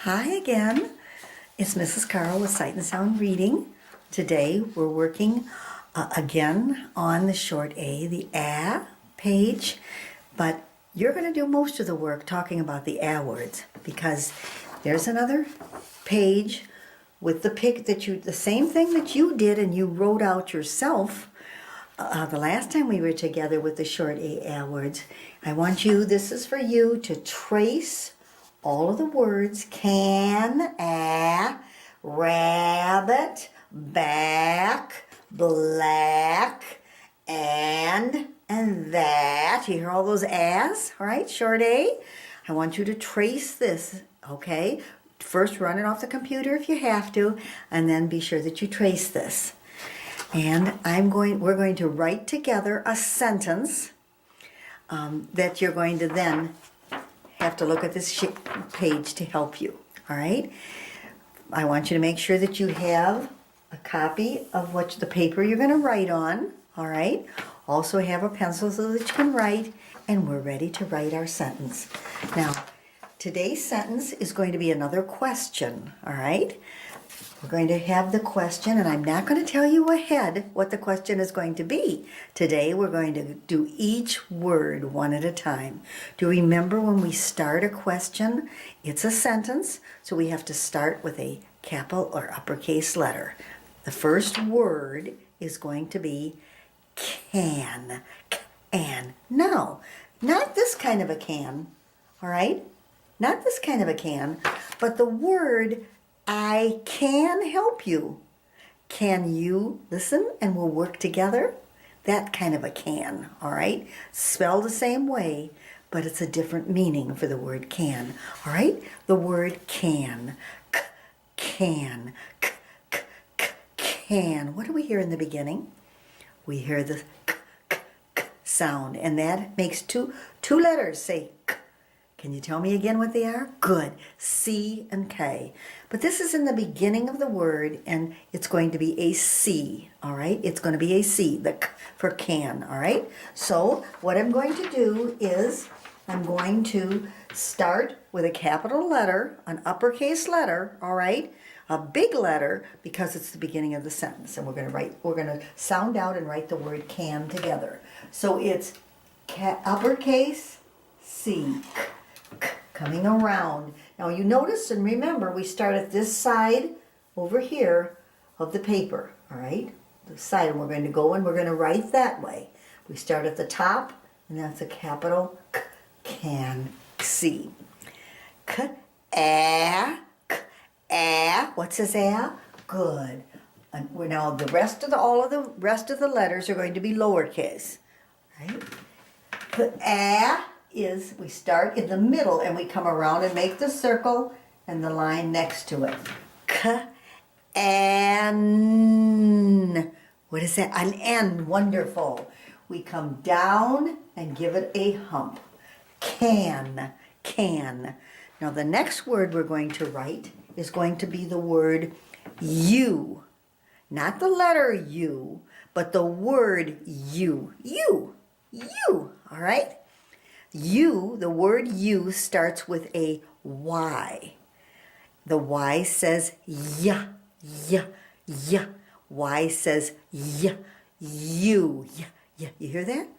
Hi again. It's Mrs. Carl with Sight and Sound Reading. Today we're working again on the short A, the A page, but you're going to do most of the work talking about the A words because there's another page with the the same thing that you did and you wrote out yourself the last time we were together with the short A words. I want you, this is for you to trace all of the words: can, rabbit, back, black, and that. You hear all those as, all right? Short A. I want you to trace this, okay? First run it off the computer if you have to, and then be sure that you trace this. And we're going to write together a sentence that you're going to then have to look at this page to help you, all right? I want you to make sure that you have a copy of the paper you're going to write on, all right? Also have a pencil so that you can write, and we're ready to write our sentence. Now, today's sentence is going to be another question, all right? We're going to have the question, and I'm not going to tell you ahead what the question is going to be. Today we're going to do each word one at a time. Do you remember when we start a question, it's a sentence, so we have to start with a capital or uppercase letter. The first word is going to be can. Can. No, not this kind of a can, all right? Not this kind of a can, but the word I can help you. Can you listen and we'll work together? That kind of a can, all right? Spelled the same way, but it's a different meaning for the word can, all right? The word can. Can. Can. What do we hear in the beginning? We hear the sound, and that makes two letters say k. Can you tell me again what they are? Good. C and K. But this is in the beginning of the word, and it's going to be a C, all right? It's going to be a C, the K for can, all right? So what I'm going to do is I'm going to start with a capital letter, an uppercase letter, all right? A big letter, because it's the beginning of the sentence, and we're going to sound out and write the word can together. So it's uppercase C. Coming around. Now you notice and remember we start at this side over here of the paper, all right? The side, and we're going to go and we're going to write that way. We start at the top, and that's a capital K, can, C. K, A, K, A. What says A? Good. And we're now all of the rest of the letters are going to be lowercase, right? K, A is we start in the middle and we come around and make the circle and the line next to it. K, N. What is that? An N. Wonderful. We come down and give it a hump. Can. Can. Now the next word we're going to write is going to be the word you. Not the letter U, but the word you. You. You. All right? You, the word you starts with a Y. The Y says ya, ya, ya. Y says ya, you, ya, ya. You hear that?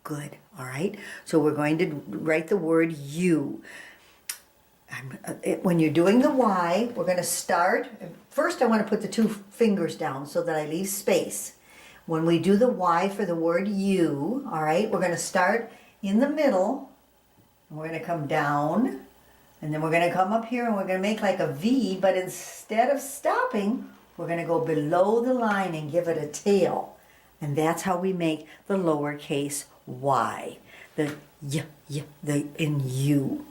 Good, all right? So we're going to write the word you. When you're doing the Y, we're going to start. First, I want to put the two fingers down so that I leave space. When we do the Y for the word you, all right, we're going to start in the middle, and we're going to come down, and then we're going to come up here and we're going to make like a V, but instead of stopping, we're going to go below the line and give it a tail. And that's how we make the lowercase y, the y, the in you.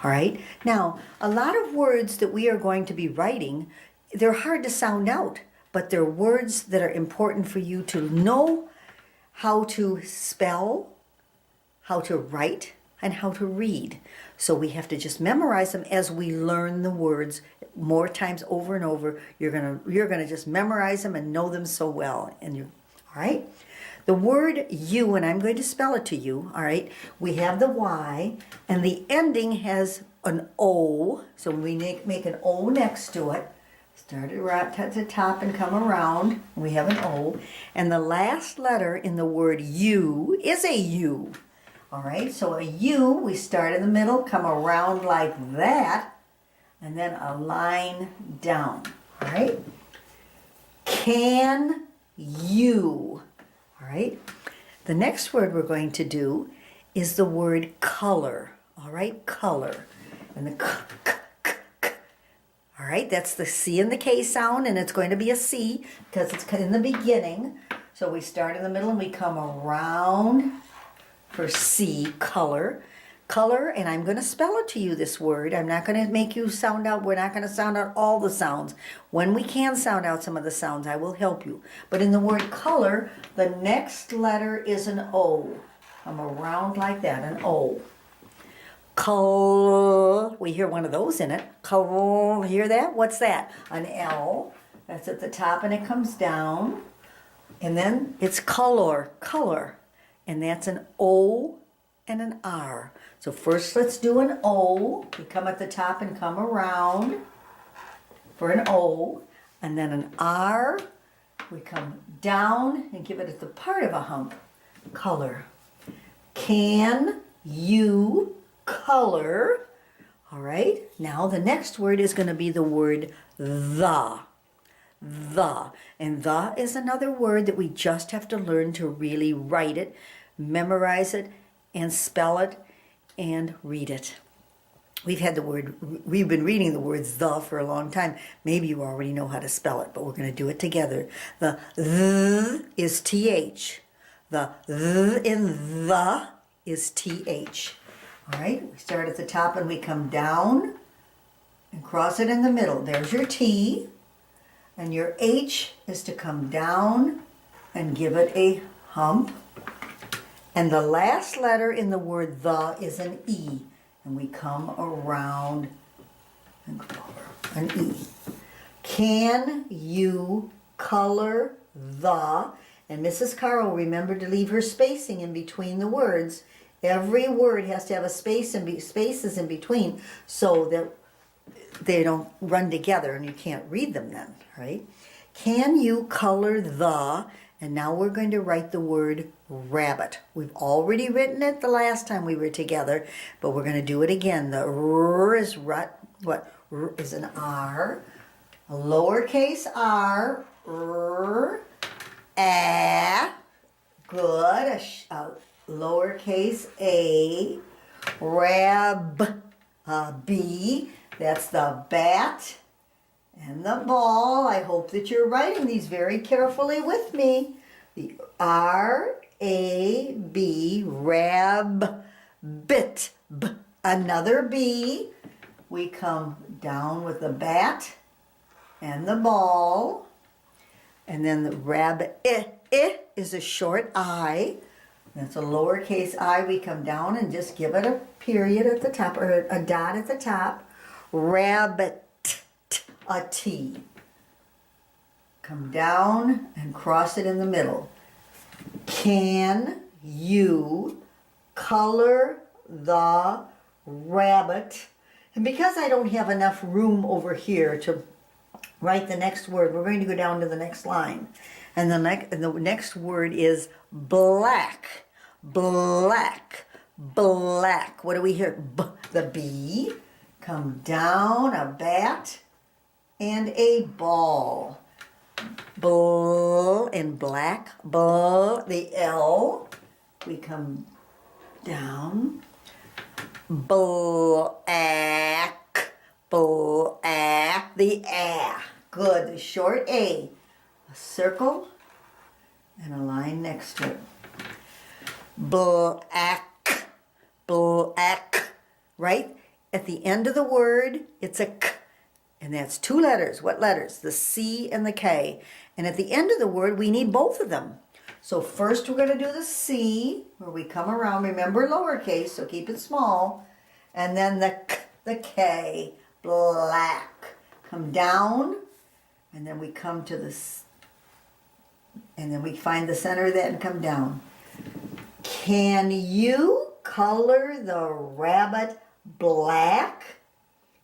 All right? Now, a lot of words that we are going to be writing, they're hard to sound out, but they're words that are important for you to know how to spell, how to write, and how to read. So we have to just memorize them as we learn the words more times over and over. You're gonna just memorize them and know them so well. And all right? The word you, and I'm going to spell it to you, all right? We have the Y, and the ending has an O. So when we make an O next to it, start it right at the top and come around. We have an O. And the last letter in the word U is a U. All right, so a U, we start in the middle, come around like that, and then a line down. All right? Can you? All right? The next word we're going to do is the word color. All right, color. And the k. All right, that's the C and the K sound, and it's going to be a C because it's in the beginning. So we start in the middle and we come around for C, color. Color, and I'm going to spell it to you, this word. I'm not going to make you sound out, we're not going to sound out all the sounds. When we can sound out some of the sounds, I will help you. But in the word color, the next letter is an O. Come around like that, an O. Color, we hear one of those in it. Color, hear that? What's that? An L. That's at the top and it comes down. And then it's color, color. And that's an O and an R. So first let's do an O. We come at the top and come around for an O. And then an R. We come down and give it the part of a hump. Color. Can you color? All right. Now the next word is going to be the word the. The. And the is another word that we just have to learn to really write it, memorize it, and spell it, and read it. We've been reading the words the for a long time. Maybe you already know how to spell it, but we're going to do it together. The is TH. The in the is TH. All right, we start at the top and we come down and cross it in the middle. There's your T, and your H is to come down and give it a hump. And the last letter in the word the is an E. And we come around and go over an E. Can you color the? And Mrs. Carl remembered to leave her spacing in between the words. Every word has to have a spaces in between so that they don't run together and you can't read them then, right? Can you color the? And now we're going to write the word rabbit. We've already written it the last time we were together, but we're going to do it again. The R is what? R is an R. A lowercase r. R. A. Good. A lowercase a. Rab. B. That's the bat. And the ball. I hope that you're writing these very carefully with me. The R-A-B, rab, bit, b. Another B. We come down with the bat and the ball. And then the rabbit, I is a short I. That's a lowercase I. We come down and just give it a period at the top, or a dot at the top. Rabbit. A T. Come down and cross it in the middle. Can you color the rabbit? And because I don't have enough room over here to write the next word, we're going to go down to the next line. And the next word is black. Black. Black. What do we hear? B, the B. Come down, a bat. And a ball. Bull in black. Bull, the L. We come down. Black. Black. The A. Good. The short A. A circle and a line next to it. Black. Black. Right? At the end of the word, it's a K. And that's two letters. What letters? The C and the K. And at the end of the word, we need both of them. So first we're going to do the C, where we come around. Remember, lowercase, so keep it small. And then the K, black. Come down, and then we come to this, and then we find the center of that and come down. Can you color the rabbit black?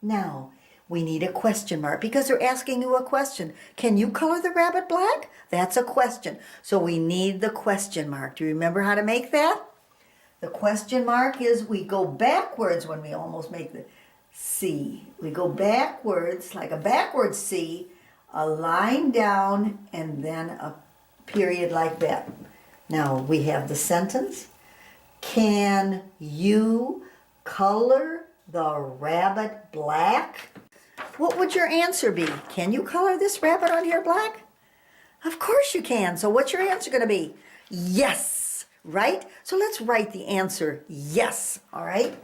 Now, we need a question mark because they're asking you a question. Can you color the rabbit black? That's a question. So we need the question mark. Do you remember how to make that? The question mark is we go backwards when we almost make the C. We go backwards, like a backwards C, a line down, and then a period like that. Now we have the sentence. Can you color the rabbit black? What would your answer be? Can you color this rabbit on here black? Of course you can. So what's your answer going to be? Yes, right? So let's write the answer yes, all right?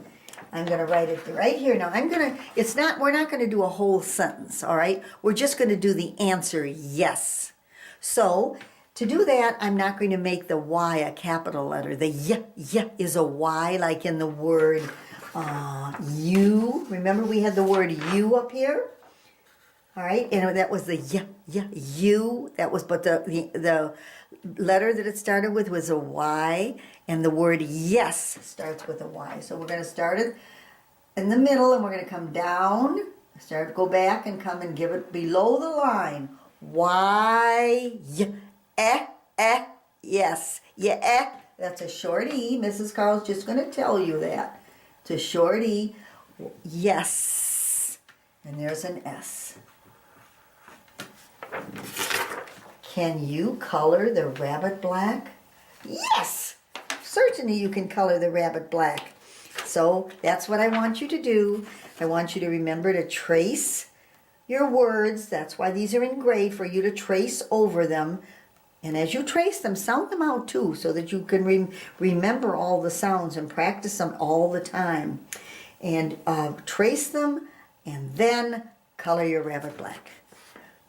I'm going to write it right here. Now we're not going to do a whole sentence, all right? We're just going to do the answer yes. So to do that, I'm not going to make the Y a capital letter. The y is a Y, like in the word you. Remember we had the word you up here? All right, and that was the you. That was, but the letter that it started with was a Y, and the word yes starts with a Y. So we're going to start it in the middle, and we're going to come down, go back, and come and give it below the line. Y, yes, That's a short E. Mrs. Carl's just going to tell you that. It's a short E. Yes, and there's an S. Can you color the rabbit black? Yes! Certainly you can color the rabbit black. So that's what I want you to do. I want you to remember to trace your words. That's why these are engraved, for you to trace over them. And as you trace them, sound them out too, so that you can remember all the sounds and practice them all the time. And trace them and then color your rabbit black.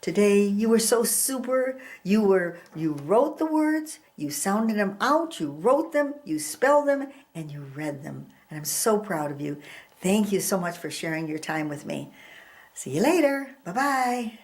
Today, you were so super. You wrote the words, you sounded them out, you wrote them, you spelled them, and you read them. And I'm so proud of you. Thank you so much for sharing your time with me. See you later. Bye-bye.